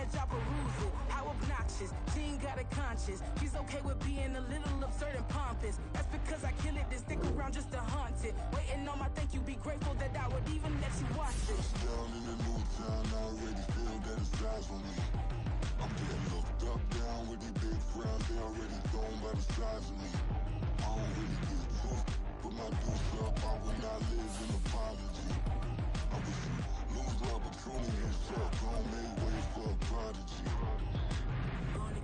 image, I peruse it. How obnoxious, she ain't got a conscience. She's okay with being a little absurd and pompous. That's because I kill it, then stick around just to haunt it. Waiting on my thank you, be grateful that I would even let you watch it. Down in the new town, I already feel that it's eyes on me. I'm getting looked up, down with these big frowns, they already thrown by the size of me. I don't really get took, but my deuce up, I will not live in apology. I wish you lose my opportunity, you suck, gon' make way for a prodigy.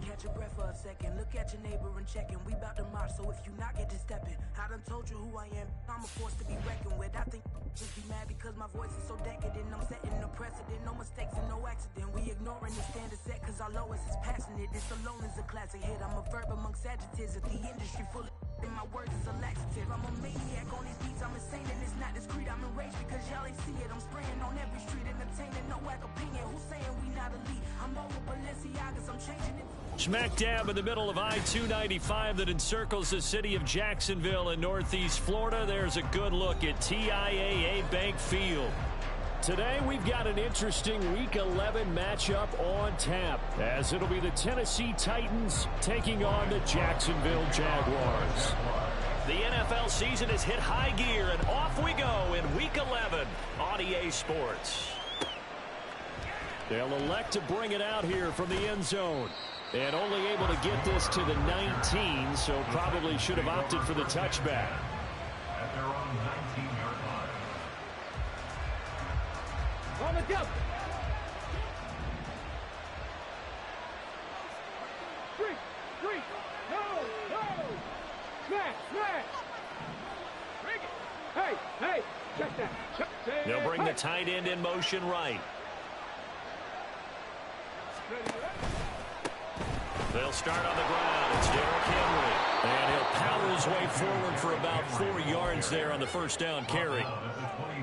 Catch your breath for a second. Look at your neighbor and checking. We bout to march, so if you not get to stepping, I done told you who I am. I'm a force to be reckoned with. I think just be mad because my voice is so decadent. I'm setting a precedent, no mistakes and no accident. We ignoring the standard set cause our lowest is passionate. This alone is a classic hit. I'm a verb amongst adjectives. If the industry full of and my words is a laxative. I'm a maniac on these beats. I'm insane and it's not discreet. I'm enraged because y'all ain't see it. I'm spraying on every street, entertaining no whack opinion. Who's saying we not elite? I'm over Balenciagas. I'm changing it. Smack dab in the middle of I-295 that encircles the city of Jacksonville in northeast Florida. There's a good look at TIAA Bank Field. Today we've got an interesting Week 11 matchup on tap, as it'll be the Tennessee Titans taking on the Jacksonville Jaguars. The NFL season has hit high gear, and off we go in Week 11 on EA Sports. They'll elect to bring it out here from the end zone. And only able to get this to the 19, so probably should have opted for the touchback. At their own 19-yard line. On the jump. 3. No. Smash. Bring it. Hey. Check that. They'll bring the tight end in motion right. They'll start on the ground. It's Derrick Henry. And he'll power his way forward for about 4 yards there on the first down carry.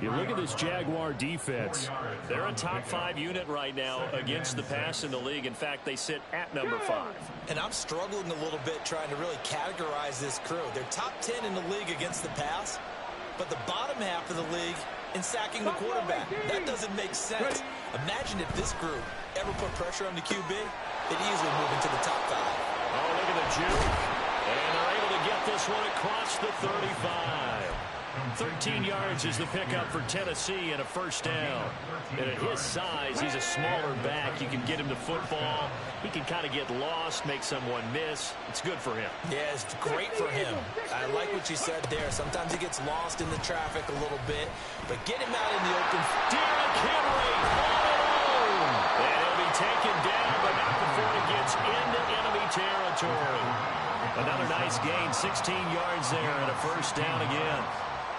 You look at this Jaguar defense. They're a top 5 unit right now against the pass in the league. In fact, they sit at number 5. And I'm struggling a little bit trying to really categorize this crew. They're top 10 in the league against the pass, but the bottom half of the league in sacking the quarterback. That doesn't make sense. Imagine if this group ever put pressure on the QB, they'd easily move into the top 5. Oh, look at the juke. And they're able to get this one across the 35. 13 yards is the pickup for Tennessee and a first down. And at his size, he's a smaller back. You can get him to football. He can kind of get lost, make someone miss. It's good for him. Yeah, it's great for him. I like what you said there. Sometimes he gets lost in the traffic a little bit, but get him out in the open. Derrick Henry all alone. And he'll be taken down, but not before he gets into enemy territory. Another nice gain, 16 yards there and a first down again.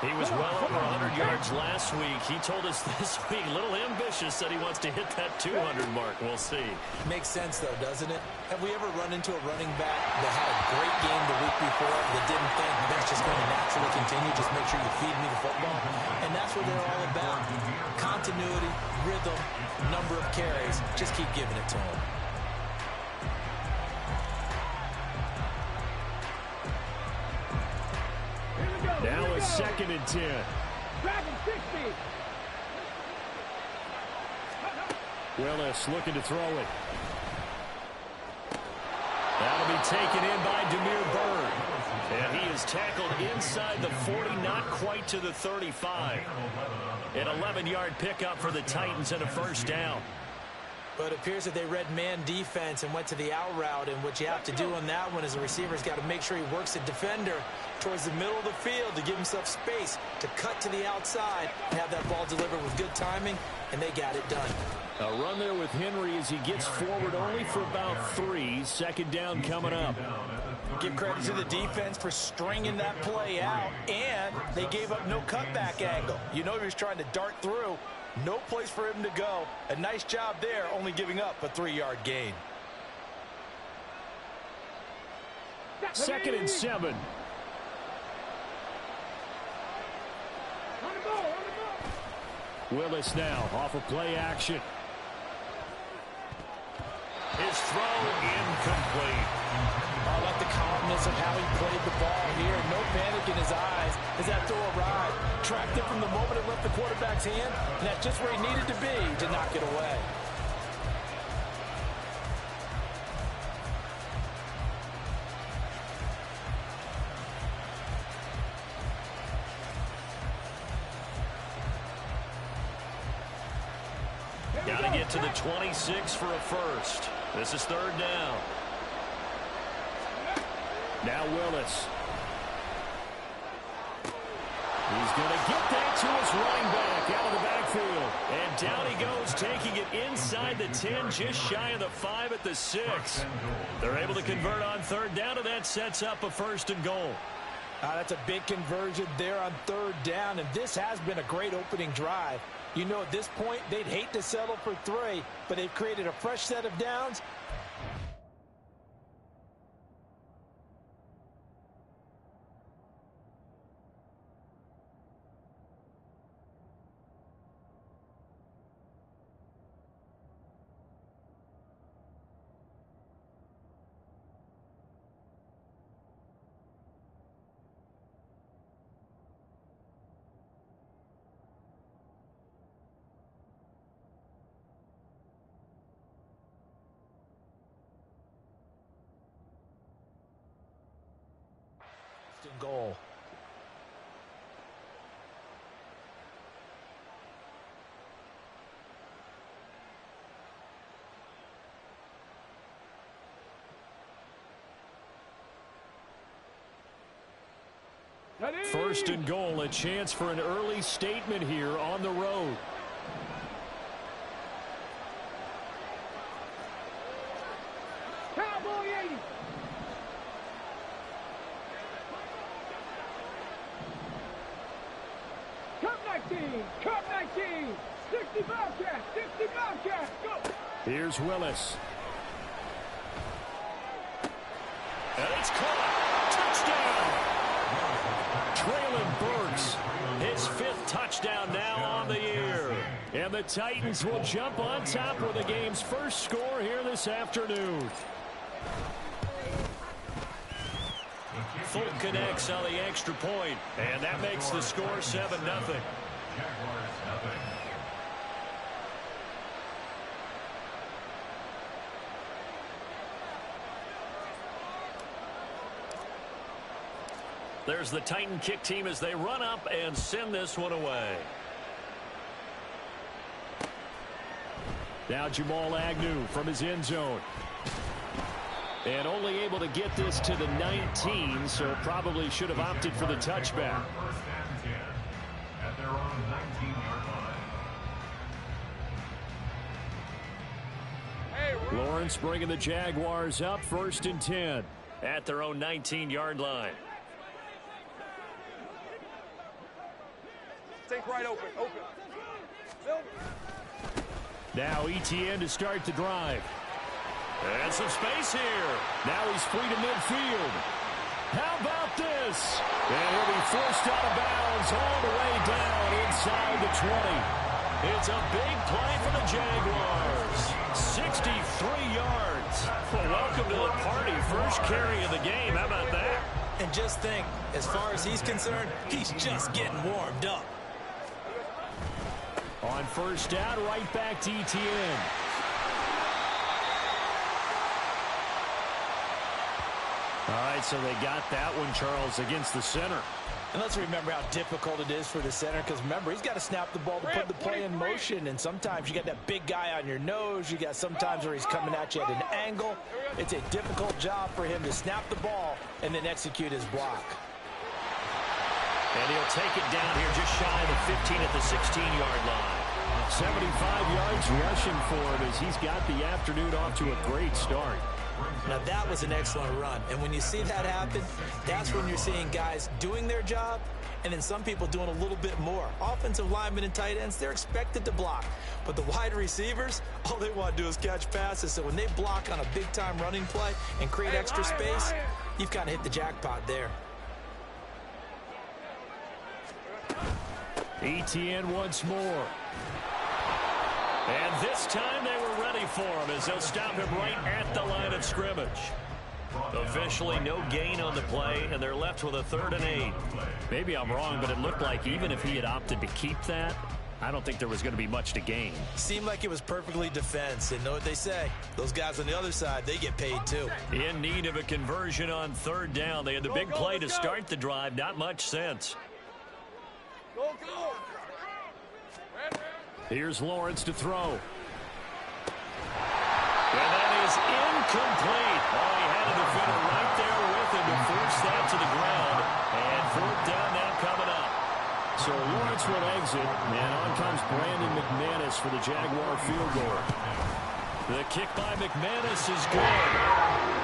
He was well over 100 yards last week. He told us this week, a little ambitious, said he wants to hit that 200 mark. We'll see. Makes sense, though, doesn't it? Have we ever run into a running back that had a great game the week before that didn't think that's just going to naturally continue? Just make sure you feed me the football. And that's what they're all about. Continuity, rhythm, number of carries. Just keep giving it to him. Now a 2nd and 10. Dragon 60. Willis looking to throw it. That'll be taken in by Damiere Byrd. And he is tackled inside the 40, not quite to the 35. An 11-yard pickup for the Titans and a first down. But it appears that they read man defense and went to the out route, and what you have to do on that one is the receiver's got to make sure he works the defender towards the middle of the field to give himself space to cut to the outside and have that ball delivered with good timing, and they got it done. A run there with Henry as he gets forward only for about 3. 2nd down coming up. Give credit to the defense for stringing that play out, and they gave up no cutback angle. You know he was trying to dart through. No place for him to go. A nice job there, only giving up a 3-yard gain. 2nd and 7. Willis now off of play action. His throw incomplete. I like the calmness of how he played the ball here. No panic in his eyes as that throw arrived. Tracked it from the moment it left the quarterback's hand, and that's just where he needed to be to knock it away. get to the 26 for a first. This is third down. Now Willis. He's going to get that to his running back out of the backfield. And down he goes, taking it inside the 10, just shy of the 5 at the 6. They're able to convert on third down, and that sets up a first and goal. That's a big conversion there on third down, and this has been a great opening drive. You know, at this point, they'd hate to settle for 3, but they've created a fresh set of downs. Goal. First and goal, a chance for an early statement here on the road. Cowboy 80. Cup 19, 60 Bobcats, 60 Bobcats, go! Here's Willis. And it's caught. Touchdown. Traylon Burks, his 5th touchdown now on the year. And the Titans will jump on top with the game's first score here this afternoon. Fulton connects on the extra point, and that makes the score 7-0. There's the Titan kick team as they run up and send this one away. Now Jamal Agnew from his end zone. And only able to get this to the 19, so probably should have opted for the touchback. First and 10 at their own 19-yard line. Lawrence bringing the Jaguars up, first and 10 at their own 19-yard line. Think right open. Now Etienne to start the drive. And some space here. Now he's free to midfield. How about this? And he'll be forced out of bounds all the way down inside the 20. It's a big play for the Jaguars. 63 yards. Well, welcome to the party. First carry of the game. How about that? And just think, as far as he's concerned, he's just getting warmed up. On first down, right back to Etienne. All right, so they got that one, Charles, against the center. And let's remember how difficult it is for the center, because remember, he's got to snap the ball to put the play in motion, and sometimes you got that big guy on your nose. You got sometimes where he's coming at you at an angle. It's a difficult job for him to snap the ball and then execute his block. And he'll take it down here just shy of the 15 at the 16-yard line. 75 yards rushing for him as he's got the afternoon off to a great start. Now, that was an excellent run. And when you see that happen, that's when you're seeing guys doing their job and then some people doing a little bit more. Offensive linemen and tight ends, they're expected to block. But the wide receivers, all they want to do is catch passes. So when they block on a big-time running play and create extra space, you've kind of hit the jackpot there. Etienne once more. And this time they were ready for him as they'll stop him right at the line of scrimmage. Officially no gain on the play, and they're left with a 3rd and 8. Maybe I'm wrong, but it looked like even if he had opted to keep that, I don't think there was going to be much to gain. Seemed like it was perfectly defense, and know what they say. Those guys on the other side, they get paid too. In need of a conversion on 3rd down. They had the big play to start the drive. Not much sense. Go. Here's Lawrence to throw. And that is incomplete. Oh, he had a defender right there with him to force that to the ground. And fourth down now coming up. So Lawrence will exit, and on comes Brandon McManus for the Jaguar field goal. The kick by McManus is good.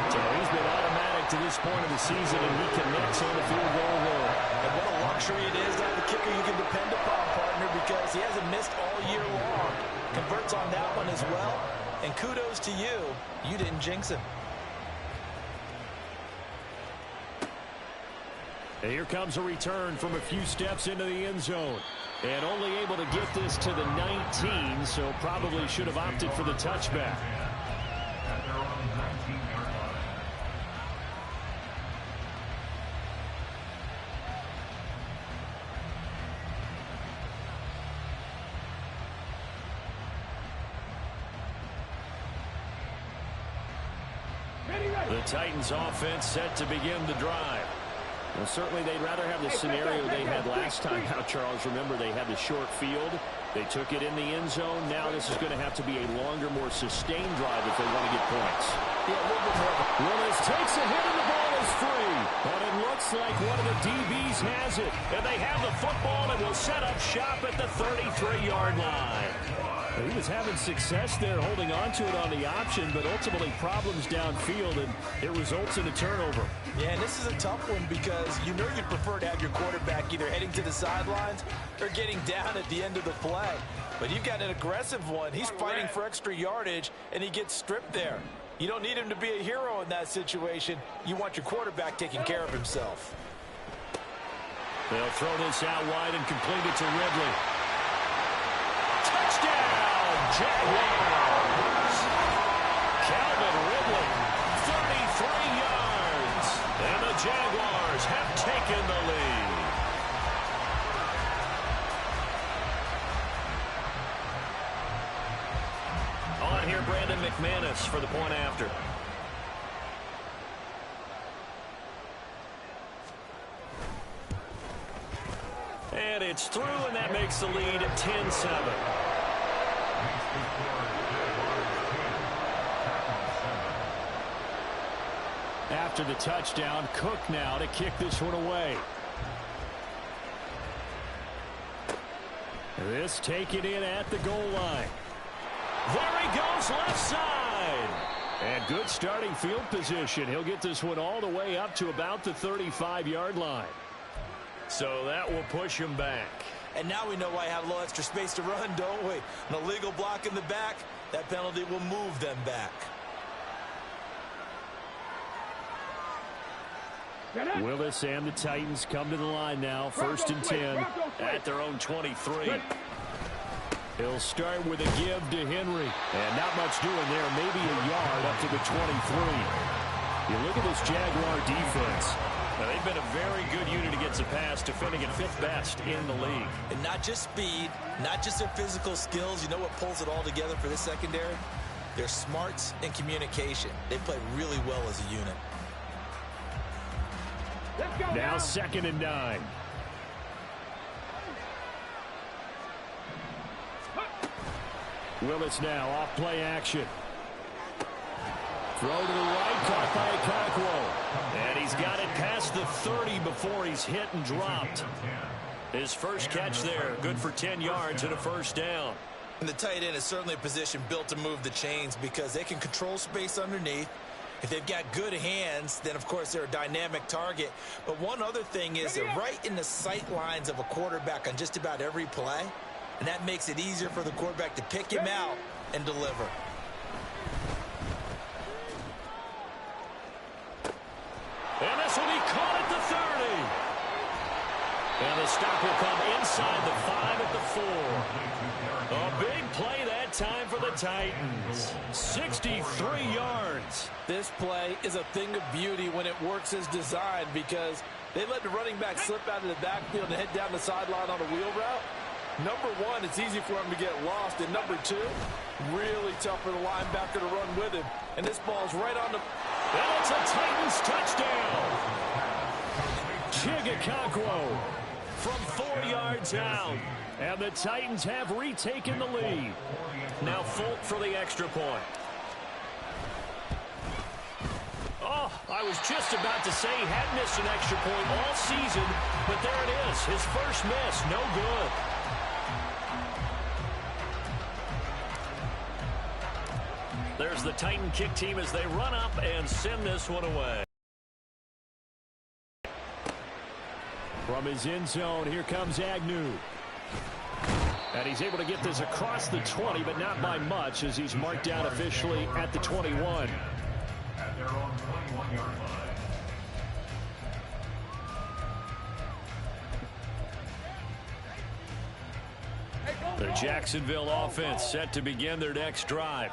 So he's been automatic to this point of the season, and he connects on the field goal there. And what a luxury it is to have a kicker you can depend upon, partner, because he hasn't missed all year long. Converts on that one as well. And kudos to you. You didn't jinx him. And here comes a return from a few steps into the end zone. And only able to get this to the 19, so probably should have opted for the touchback. At their own 19-yard line. The Titans offense set to begin the drive. Well, certainly they'd rather have the scenario they had last time out, Charles. Remember, they had the short field. They took it in the end zone. Now this is going to have to be a longer, more sustained drive if they want to get points. Yeah, a little bit more. Willis takes a hit and the ball is free. But it looks like one of the DBs has it. And they have the football and will set up shop at the 33-yard line. He was having success there holding on to it on the option, but ultimately problems downfield, and it results in a turnover. Yeah, and this is a tough one because you know you'd prefer to have your quarterback either heading to the sidelines or getting down at the end of the play. But you've got an aggressive one. He's fighting for extra yardage, and he gets stripped there. You don't need him to be a hero in that situation. You want your quarterback taking care of himself. They'll throw this out wide and complete it to Ridley. Touchdown! Jaguars. Calvin Ridley, 33 yards. And the Jaguars have taken the lead. On here, Brandon McManus for the point after. And it's through, and that makes the lead 10-7. After the touchdown, Cook now to kick this one away. This taken in at the goal line. There he goes, left side. And good starting field position. He'll get this one all the way up to about the 35-yard line. So that will push him back. And now we know why I have a little extra space to run, don't we? An illegal block in the back, that penalty will move them back. Willis and the Titans come to the line now. 1st and 10 at their own 23. He'll start with a give to Henry. And not much doing there. Maybe a yard up to the 23. You look at this Jaguar defense. Now, they've been a very good unit against the pass, defending at 5th best in the league. And not just speed, not just their physical skills. You know what pulls it all together for this secondary? Their smarts and communication. They play really well as a unit. Now 2nd and 9. Willis now off play action. Throw to the right, caught by Okonkwo. And he's got it past the 30 before he's hit and dropped. His first catch there, good for 10 yards and a 1st down. And the tight end is certainly a position built to move the chains because they can control space underneath. If they've got good hands, then, of course, they're a dynamic target. But one other thing is they're right in the sight lines of a quarterback on just about every play. And that makes it easier for the quarterback to pick him out and deliver. And this will be caught at the 30. And the stop will come inside the 5 at the 4. A big play that time for the Titans. 63 yards. This play is a thing of beauty when it works as designed because they let the running back slip out of the backfield and head down the sideline on a wheel route. Number one, it's easy for him to get lost. And number two, really tough for the linebacker to run with him. And this ball's right on the... And it's a Titans touchdown. Okonkwo from 4 yards out. And the Titans have retaken the lead. Now Fulton for the extra point. I was just about to say he had missed an extra point all season, but there it is. His first miss, no good. There's the Titan kick team as they run up and send this one away. From his end zone, here comes Agnew. And he's able to get this across the 20, but not by much, as he's marked down officially at the 21. At their own 21-yard line. The Jacksonville offense set to begin their next drive.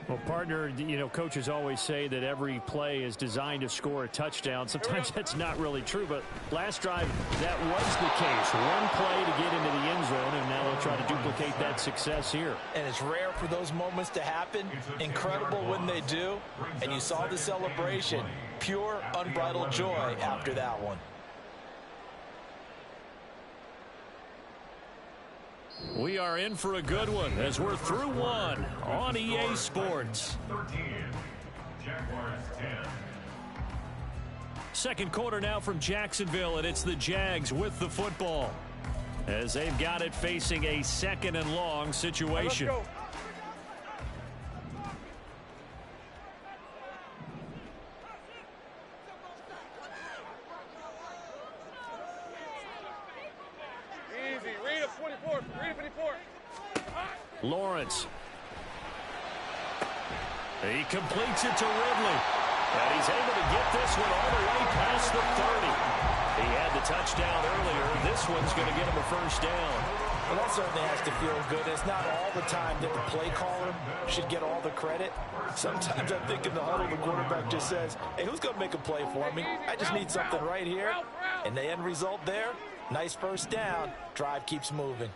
Well, partner, you know, coaches always say that every play is designed to score a touchdown. Sometimes that's not really true, but last drive, that was the case. One play to get into the end zone, and now they'll try to duplicate that success here. And it's rare for those moments to happen. Incredible when they do. And you saw the celebration. Pure, unbridled joy after that one. We are in for a good one as we're through one on EA Sports. 13, Jaguars 10. Second quarter now from Jacksonville, and it's the Jags with the football as they've got it facing a second and long situation. Let's go. Easy. Read up 24. Read 24. Lawrence. He completes it to Ridley. And he's able to get this one all the way past the 30. He had the touchdown earlier. This one's going to get him a first down. Well, that certainly has to feel good. It's not all the time that the play caller should get all the credit. Sometimes I think in the huddle, the quarterback just says, hey, who's going to make a play for me? I just need something right here. And the end result there, nice first down. Drive keeps moving.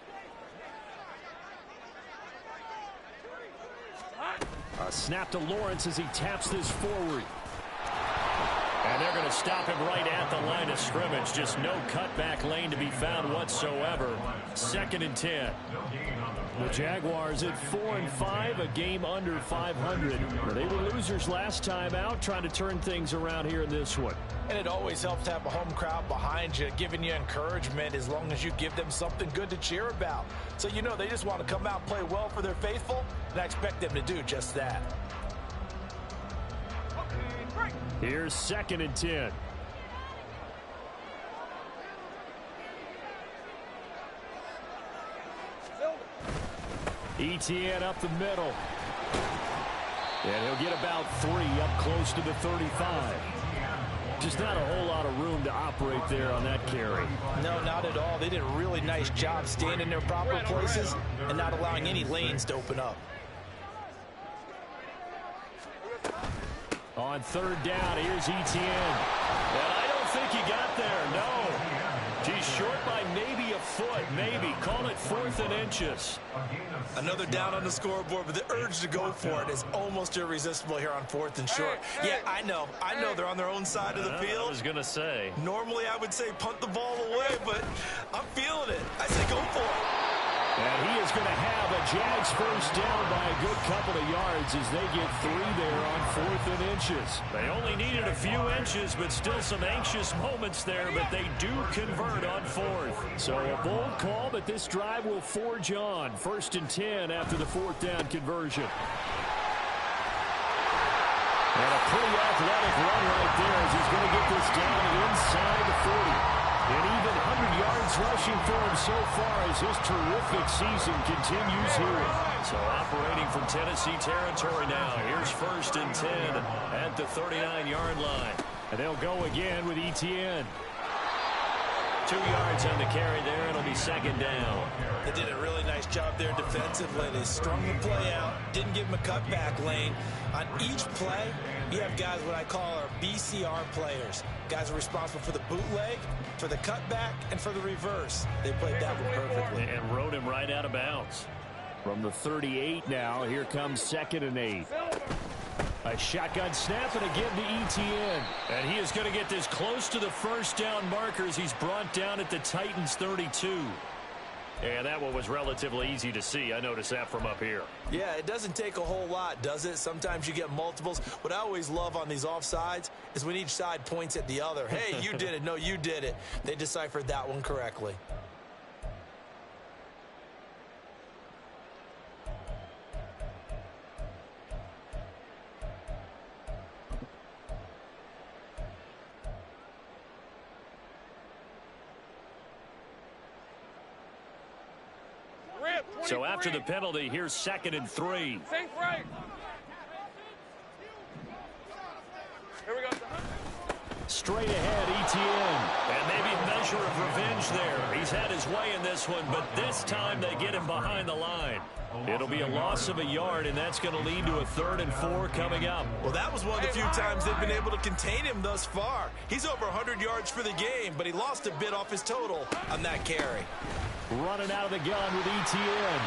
A snap to Lawrence as he taps this forward. And they're going to stop him right at the line of scrimmage. Just no cutback lane to be found whatsoever. 2nd and 10. The Jaguars at 4-5, a game under 500. They were losers last time out, trying to turn things around here in this one. And it always helps to have a home crowd behind you, giving you encouragement as long as you give them something good to cheer about. So you know they just want to come out and play well for their faithful, and I expect them to do just that. Here's 2nd and 10. ETN up the middle. And he'll get about 3 up close to the 35. Just not a whole lot of room to operate there on that carry. No, not at all. They did a really nice job staying in their proper places and not allowing any lanes to open up. On 3rd down, here's ETN. And I don't think he got there, no. He's short by maybe a foot, maybe. Call it 4th and inches. Another down on the scoreboard, but the urge to go for it is almost irresistible here on 4th and short. Yeah, I know they're on their own side of the field. I was going to say. Normally I would say punt the ball away, but I'm feeling it. I say go for it. And he is going to have a Jags first down by a good couple of yards as they get 3 there on 4th and inches. They only needed a few inches, but still some anxious moments there, but they do convert on 4th. So a bold call, but this drive will forge on. 1st and 10 after the 4th down conversion. And a pretty athletic run right there as he's going to get this down inside the 40. And even 100 yards rushing for him so far as his terrific season continues here. So operating from Tennessee territory now. Here's 1st and 10 at the 39-yard line. And they'll go again with ETN. 2 yards on the carry there. It'll be 2nd down. They did a really nice job there defensively. They strung the play out, didn't give him a cutback lane. On each play, you have guys what I call our BCR players. Guys are responsible for the bootleg, for the cutback, and for the reverse. They played that one perfectly. And rode him right out of bounds. From the 38 now, here comes 2nd and 8. A shotgun snap and again to ETN. And he is going to get this close to the first down markers. He's brought down at the Titans 32. And that one was relatively easy to see. I noticed that from up here. Yeah, it doesn't take a whole lot, does it? Sometimes you get multiples. What I always love on these offsides is when each side points at the other. Hey, you did it. No, you did it. They deciphered that one correctly. So after the penalty, here's 2nd and 3. Safe right. Here we go. Straight ahead, Etienne. And maybe a measure of revenge there. He's had his way in this one, but this time they get him behind the line. It'll be a loss of a yard, and that's going to lead to a 3rd and 4 coming up. Well, that was one of the few times they've been able to contain him thus far. He's over 100 yards for the game, but he lost a bit off his total on that carry. Running out of the gun with Etienne.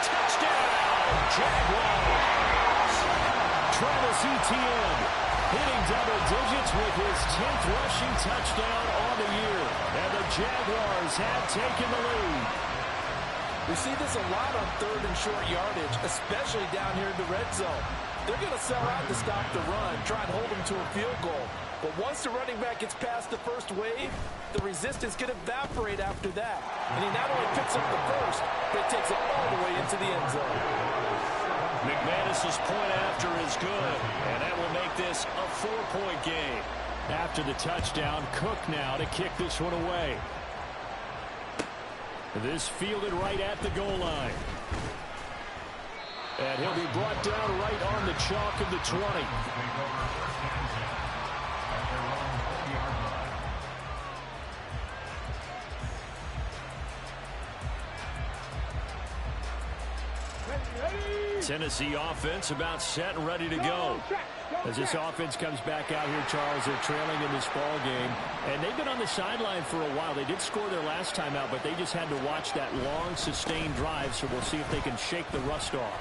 Touchdown, Jaguars! Travis Etienne hitting double digits with his 10th rushing touchdown on the year. And the Jaguars have taken the lead. We see this a lot on 3rd and short yardage, especially down here in the red zone. They're going to sell out to stop the run, try and hold them to a field goal. But once the running back gets past the first wave, the resistance can evaporate after that. And he not only picks up the first, but takes it all the way into the end zone. McManus's point after is good, and that will make this a 4-point game. After the touchdown, Cook now to kick this one away. This fielded right at the goal line. And he'll be brought down right on the chalk of the 20. Tennessee offense about set and ready to go. As this offense comes back out here, Charles, they're trailing in this ball game. And they've been on the sideline for a while. They did score their last time out, but they just had to watch that long, sustained drive, so we'll see if they can shake the rust off.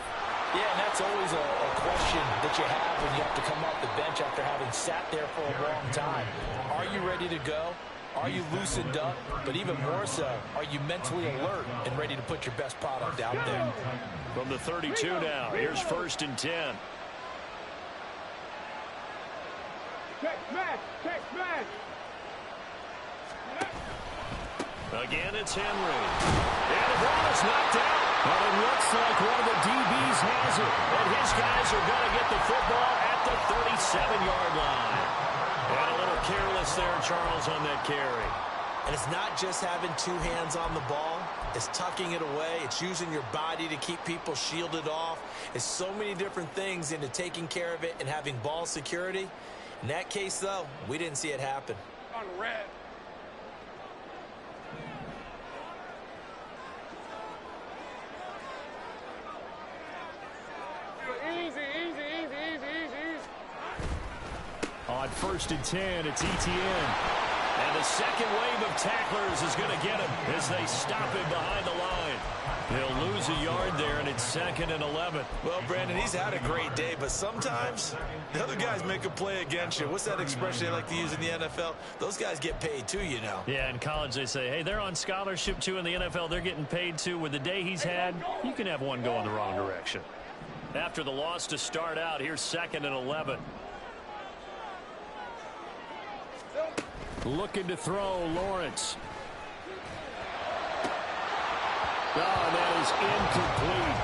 Yeah, and that's always a question that you have when you have to come off the bench after having sat there for a long time. Are you ready to go? Are you loosened up? But even more so, are you mentally alert and ready to put your best product out there? From the 32 now, here's 1st and 10. Check smash. Check smash. Again, it's Henry. And the ball is knocked out. But it looks like one of the DBs has it. And his guys are going to get the football at the 37-yard line. And a little careless there, Charles, on that carry. And it's not just having 2 hands on the ball. It's tucking it away. It's using your body to keep people shielded off. It's so many different things into taking care of it and having ball security. In that case, though, we didn't see it happen. On red. Easy. On 1st and 10, it's Etienne. And the second wave of tacklers is going to get him as they stop him behind the line. He'll lose a yard there, and it's 2nd and 11. Well, Brandon, he's had a great day, but sometimes the other guys make a play against you. What's that expression they like to use in the NFL? Those guys get paid too, you know. Yeah, in college they say, hey, they're on scholarship too. In the NFL, they're getting paid too. With the day he's had, you can have one go in the wrong direction. After the loss to start out, here's 2nd and 11. Looking to throw, Lawrence. Oh, that is incomplete.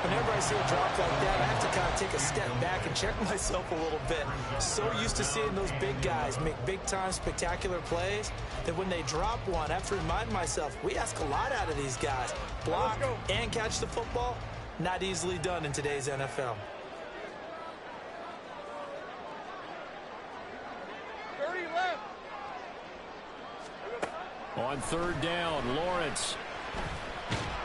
Whenever I see a drop like that, I have to kind of take a step back and check myself a little bit. So used to seeing those big guys make big-time spectacular plays that when they drop one, I have to remind myself, we ask a lot out of these guys. Block and catch the football, not easily done in today's NFL. 30 left. On 3rd down, Lawrence.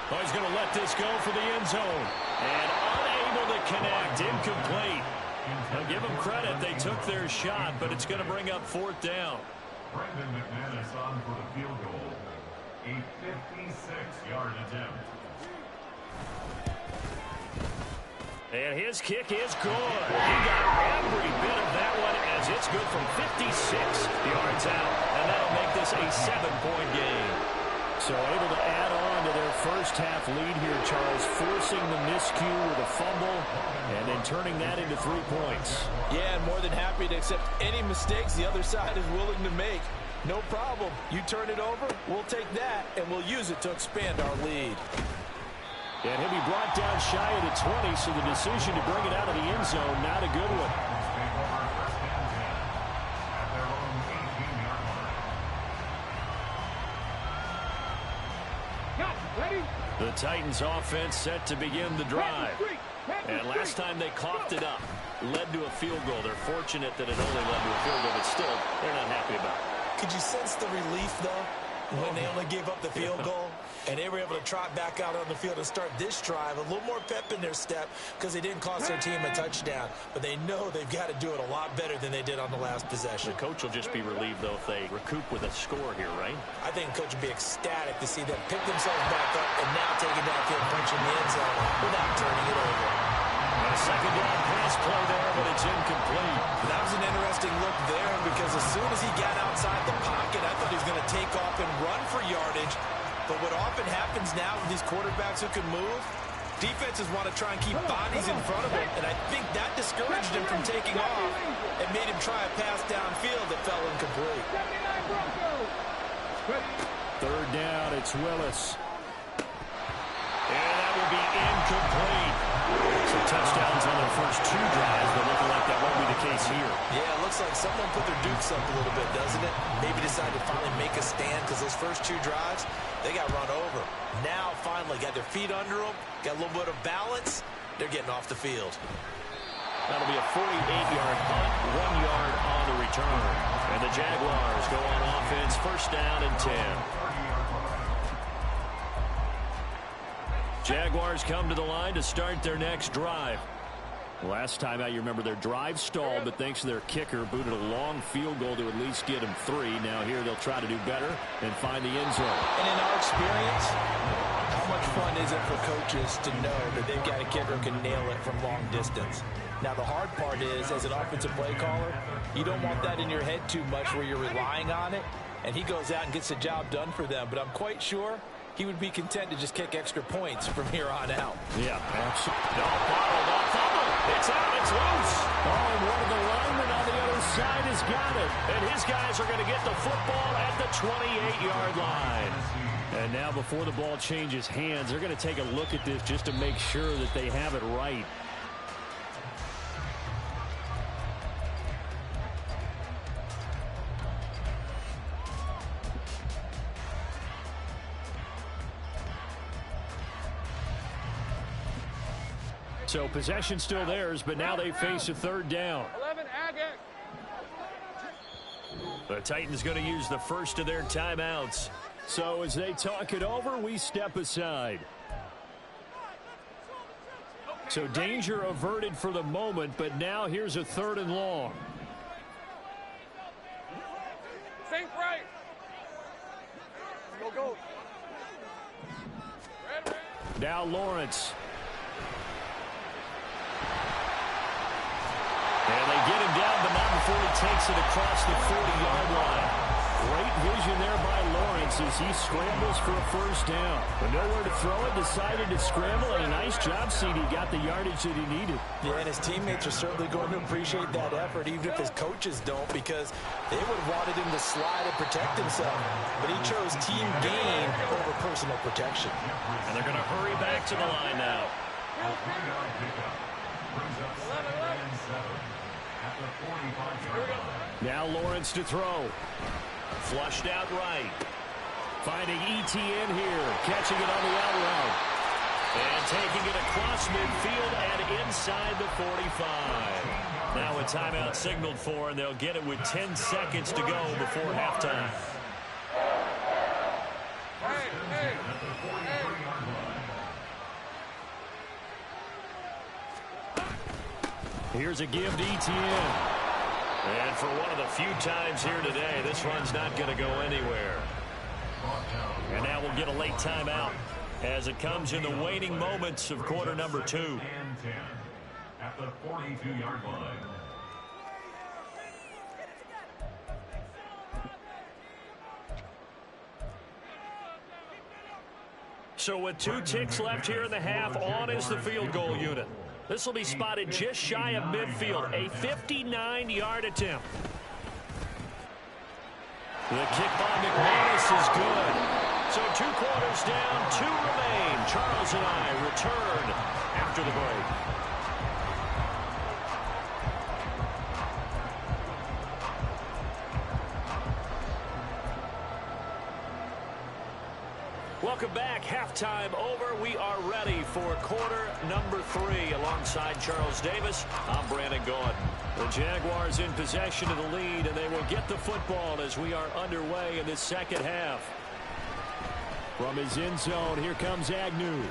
Oh, he's going to let this go for the end zone. And unable to connect. Incomplete. I'll give them credit. They took their shot, but it's going to bring up 4th down. Brendan McManus on for the field goal. A 56-yard attempt. And his kick is good. He got every bit of that one as it's good from 56 yards out. And that'll make this a 7-point game. So able to add on to their first half lead here, Charles, forcing the miscue with a fumble and then turning that into 3 points. Yeah, and more than happy to accept any mistakes the other side is willing to make. No problem. You turn it over, we'll take that, and we'll use it to expand our lead. And he'll be brought down shy of the 20, so the decision to bring it out of the end zone, not a good one. The Titans offense set to begin the drive. And last time they coughed it up, led to a field goal. They're fortunate that it only led to a field goal, but still, they're not happy about it. Could you sense the relief, though, when they only gave up the field goal? And they were able to trot back out on the field and start this drive. A little more pep in their step because they didn't cost their team a touchdown. But they know they've got to do it a lot better than they did on the last possession. The coach will just be relieved, though, if they recoup with a score here, right? I think the coach would be ecstatic to see them pick themselves back up and now take it downfield, punch in the end zone without turning it over. And a second down pass play there, but it's incomplete. That was an interesting look there because as soon as he got outside the pocket, I thought he was going to take off and run for yardage. But what often happens now with these quarterbacks who can move, defenses want to try and keep bodies in front of him, and I think that discouraged him from taking off and made him try a pass downfield that fell incomplete. Third down, it's Willis. And that will be incomplete. Some touchdowns on their first 2 drives, but looking like that won't be the case here. Yeah, it looks like someone put their dukes up a little bit, doesn't it? Maybe decided to finally make a stand because those first 2 drives, they got run over. Now, finally, got their feet under them, got a little bit of balance. They're getting off the field. That'll be a 48-yard punt, 1 yard on the return. And the Jaguars go on offense, first down and 10. Jaguars come to the line to start their next drive. Last time out, you remember their drive stalled, but thanks to their kicker, booted a long field goal to at least get them 3. Now here they'll try to do better and find the end zone. And in our experience, how much fun is it for coaches to know that they've got a kicker who can nail it from long distance? Now, the hard part is, as an offensive play caller, you don't want that in your head too much where you're relying on it, and he goes out and gets the job done for them. But I'm quite sure he would be content to just kick extra points from here on out. Yeah, absolutely. No, bottled up, fumble. It's out, it's loose. Oh, and one of the linemen on the other side has got it. And his guys are going to get the football at the 28-yard line. And now before the ball changes hands, they're going to take a look at this just to make sure that they have it right. So possession still theirs, but now they face a third down. 11, Agate. The Titans going to use the first of their timeouts. So as they talk it over, we step aside. So danger averted for the moment, but now here's a 3rd and long. Sink right. Go. Red. Now Lawrence. And they get him down, but not before he takes it across the 40-yard line. Great vision there by Lawrence as he scrambles for a first down. But nowhere to throw it, decided to scramble, and a nice job, CD. Got the yardage that he needed. Yeah, and his teammates are certainly going to appreciate that effort, even if his coaches don't, because they would have wanted him to slide and protect himself. But he chose team gain over personal protection. And they're going to hurry back to the line now. Now Lawrence to throw. Flushed out right. Finding ETN here. Catching it on the out route. And taking it across midfield and inside the 45. Now a timeout signaled for, and they'll get it with 10 seconds to go before halftime. Here's a give to ETN. And for one of the few times here today, this run's not going to go anywhere. And now we'll get a late timeout as it comes in the waning moments of quarter number 2. And 10 at the 42-yard line. So with 2 ticks left here in the half, on is the field goal unit. This will be spotted just shy of midfield, a 59-yard attempt. The kick by McManus is good. So 2 quarters down, 2 remain. Charles and I return after the break. Welcome back. Halftime over. We are ready for quarter number 3. Alongside Charles Davis, I'm Brandon Gaudin. The Jaguars in possession of the lead, and they will get the football as we are underway in this second half. From his end zone, here comes Agnew.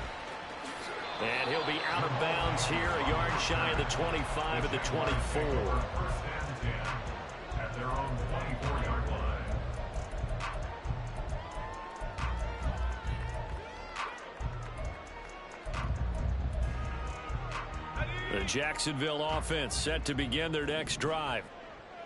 And he'll be out of bounds here, a yard shy of the 25 at the 24. First and 10 at their own 24-yard line. The Jacksonville offense set to begin their next drive.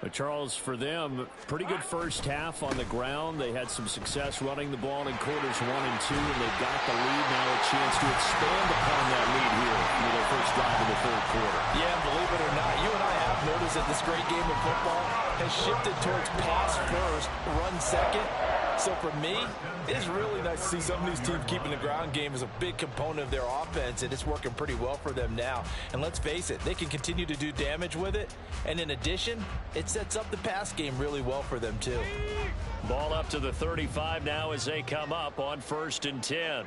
But Charles, for them, pretty good first half on the ground. They had some success running the ball in quarters 1 and 2, and they've got the lead now, a chance to expand upon that lead here for their first drive in the third quarter. Yeah, believe it or not, you and I have noticed that this great game of football has shifted towards pass first, run second. So for me, it's really nice to see some of these teams keeping the ground game as a big component of their offense, and it's working pretty well for them now. And let's face it, they can continue to do damage with it. And in addition, it sets up the pass game really well for them too. Ball up to the 35 now as they come up on 1st and 10.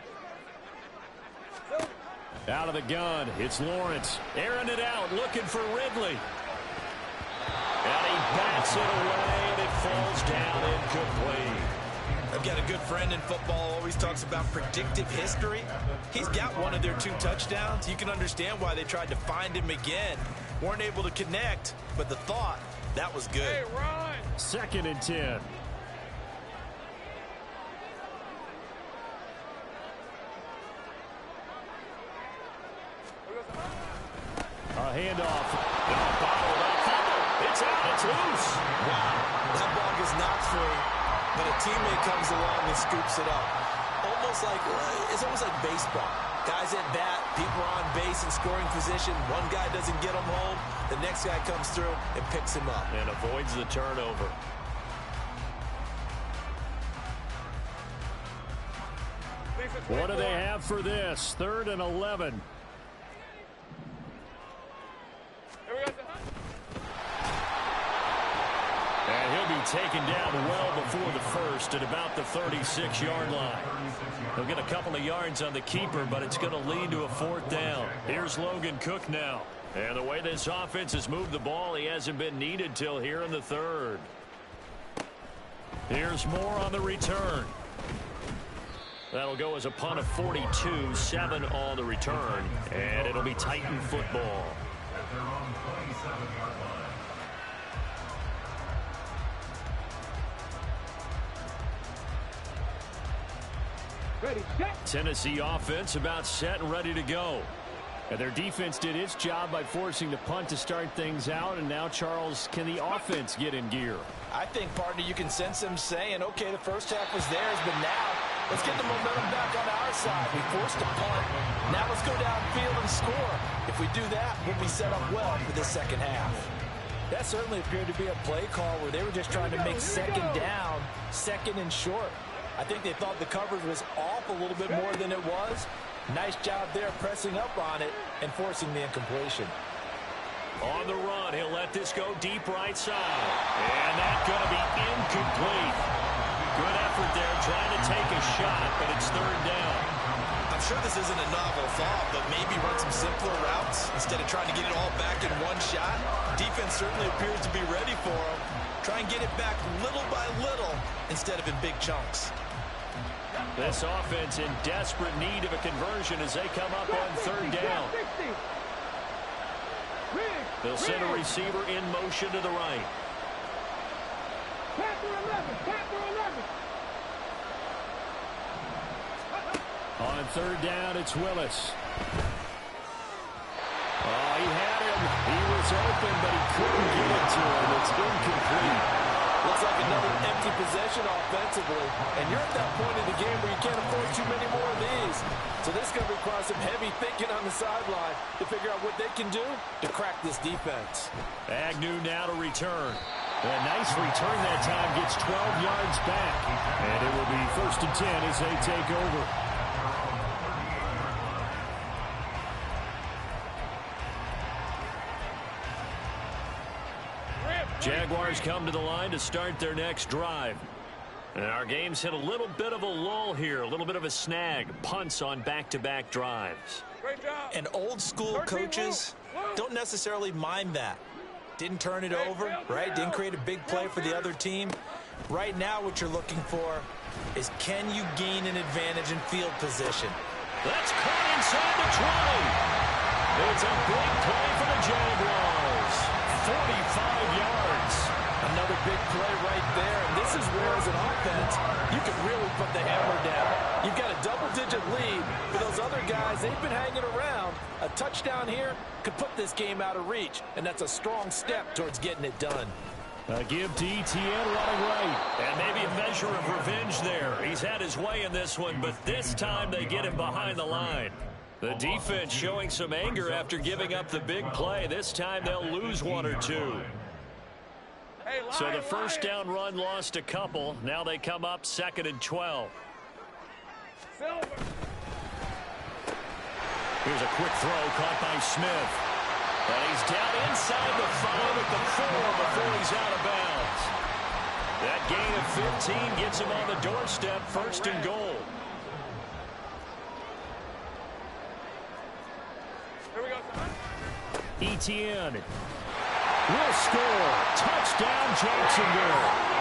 Out of the gun, it's Lawrence. Airing it out, looking for Ridley. And he bats it away, and it falls down incomplete. I've got a good friend in football, always talks about predictive history. He's got one of their 2 touchdowns. You can understand why they tried to find him again. Weren't able to connect, but the thought, that was good. Hey, run! 2nd and 10. A handoff. Bottled up. It's out. It's loose. Wow. That ball gets knocked free, but a teammate comes along and scoops it up. It's almost like baseball. Guys at bat, people are on base in scoring position. One guy doesn't get him home. The next guy comes through and picks him up. And avoids the turnover. What do they have for this? 3rd and 11. And he'll be taken down well before the first at about the 36-yard line. They'll get a couple of yards on the keeper, but it's going to lead to a 4th down. Here's Logan Cook now. And the way this offense has moved the ball, he hasn't been needed till here in the 3rd. Here's Moore on the return. That'll go as a punt of 42, 7 on the return, and it'll be Titan football. At their own 27-yard line. Tennessee offense about set and ready to go. And their defense did its job by forcing the punt to start things out. And now, Charles, can the offense get in gear? I think, partner, you can sense them saying, okay, the first half was theirs, but now let's get the momentum back on our side. We forced a punt. Now let's go downfield and score. If we do that, we'll be set up well for the second half. That certainly appeared to be a play call where they were just trying to make second down, second and short. I think they thought the coverage was off a little bit more than it was. Nice job there pressing up on it and forcing the incompletion. On the run, he'll let this go deep right side. And that's going to be incomplete. Good effort there trying to take a shot, but it's 3rd down. I'm sure this isn't a novel thought, but maybe run some simpler routes instead of trying to get it all back in one shot. Defense certainly appears to be ready for him. Try and get it back little by little instead of in big chunks. This offense in desperate need of a conversion as they come up on 3rd down. They'll send a receiver in motion to the right. On 3rd down, it's Willis. Oh, he had him. He was open, but he couldn't get it to him. It's incomplete. Looks like another empty possession offensively. And you're at that point in the game where you can't afford too many more of these. some heavy thinking on the sideline to figure out what they can do to crack this defense. Agnew now to return. A nice return that time, gets 12 yards back. And it will be 1st and 10 as they take over. Jaguars come to the line to start their next drive. And our game's hit a little bit of a lull here, a little bit of a snag. Punts on back-to-back drives. Great job. And old school coaches don't necessarily mind that. Didn't turn it over, right? Didn't create a big play for the other team. Right now what you're looking for is, can you gain an advantage in field position? That's caught inside the 20. It's a big play for the Jaguars. 45 yards. Another big play right there. And this is where, as an offense, you can really put the hammer down. You've got a double-digit lead. For those other guys, they've been hanging around. A touchdown here could put this game out of reach, and that's a strong step towards getting it done. A give to Etienne running right. And maybe a measure of revenge there. He's had his way in this one, but this time they get him behind the line. The defense showing some anger after giving up the big play. This time they'll lose one or two. So the first down run lost a couple. Now they come up 2nd and 12. Here's a quick throw caught by Smith. And he's down inside the 5 at the 4 before he's out of bounds. That gain of 15 gets him on the doorstep, 1st and goal. Here we go, son. Etienne will score. Touchdown, Jacksonville.